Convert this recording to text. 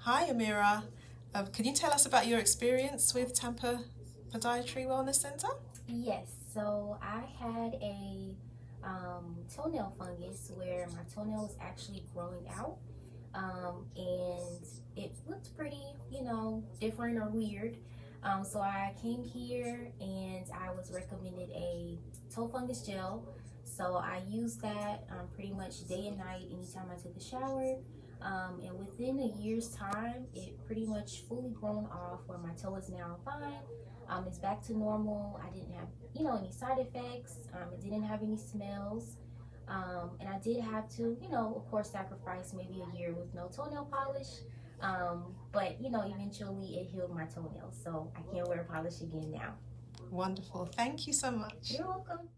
Hi Amira, can you tell us about your experience with Tampa Podiatry Wellness Centre? Yes, so I had a toenail fungus where my toenail was actually growing out, and it looked pretty, different or weird. So I came here and I was recommended a toe fungus gel. So I used that pretty much day and night anytime I took a shower. And within a year's time, it pretty much fully grown off where my toe is now fine. It's back to normal. I didn't have, any side effects. It didn't have any smells. And I did have to, of course, sacrifice maybe a year with no toenail polish. But, eventually it healed my toenails. So I can't wear polish again now. Wonderful, thank you so much. You're welcome.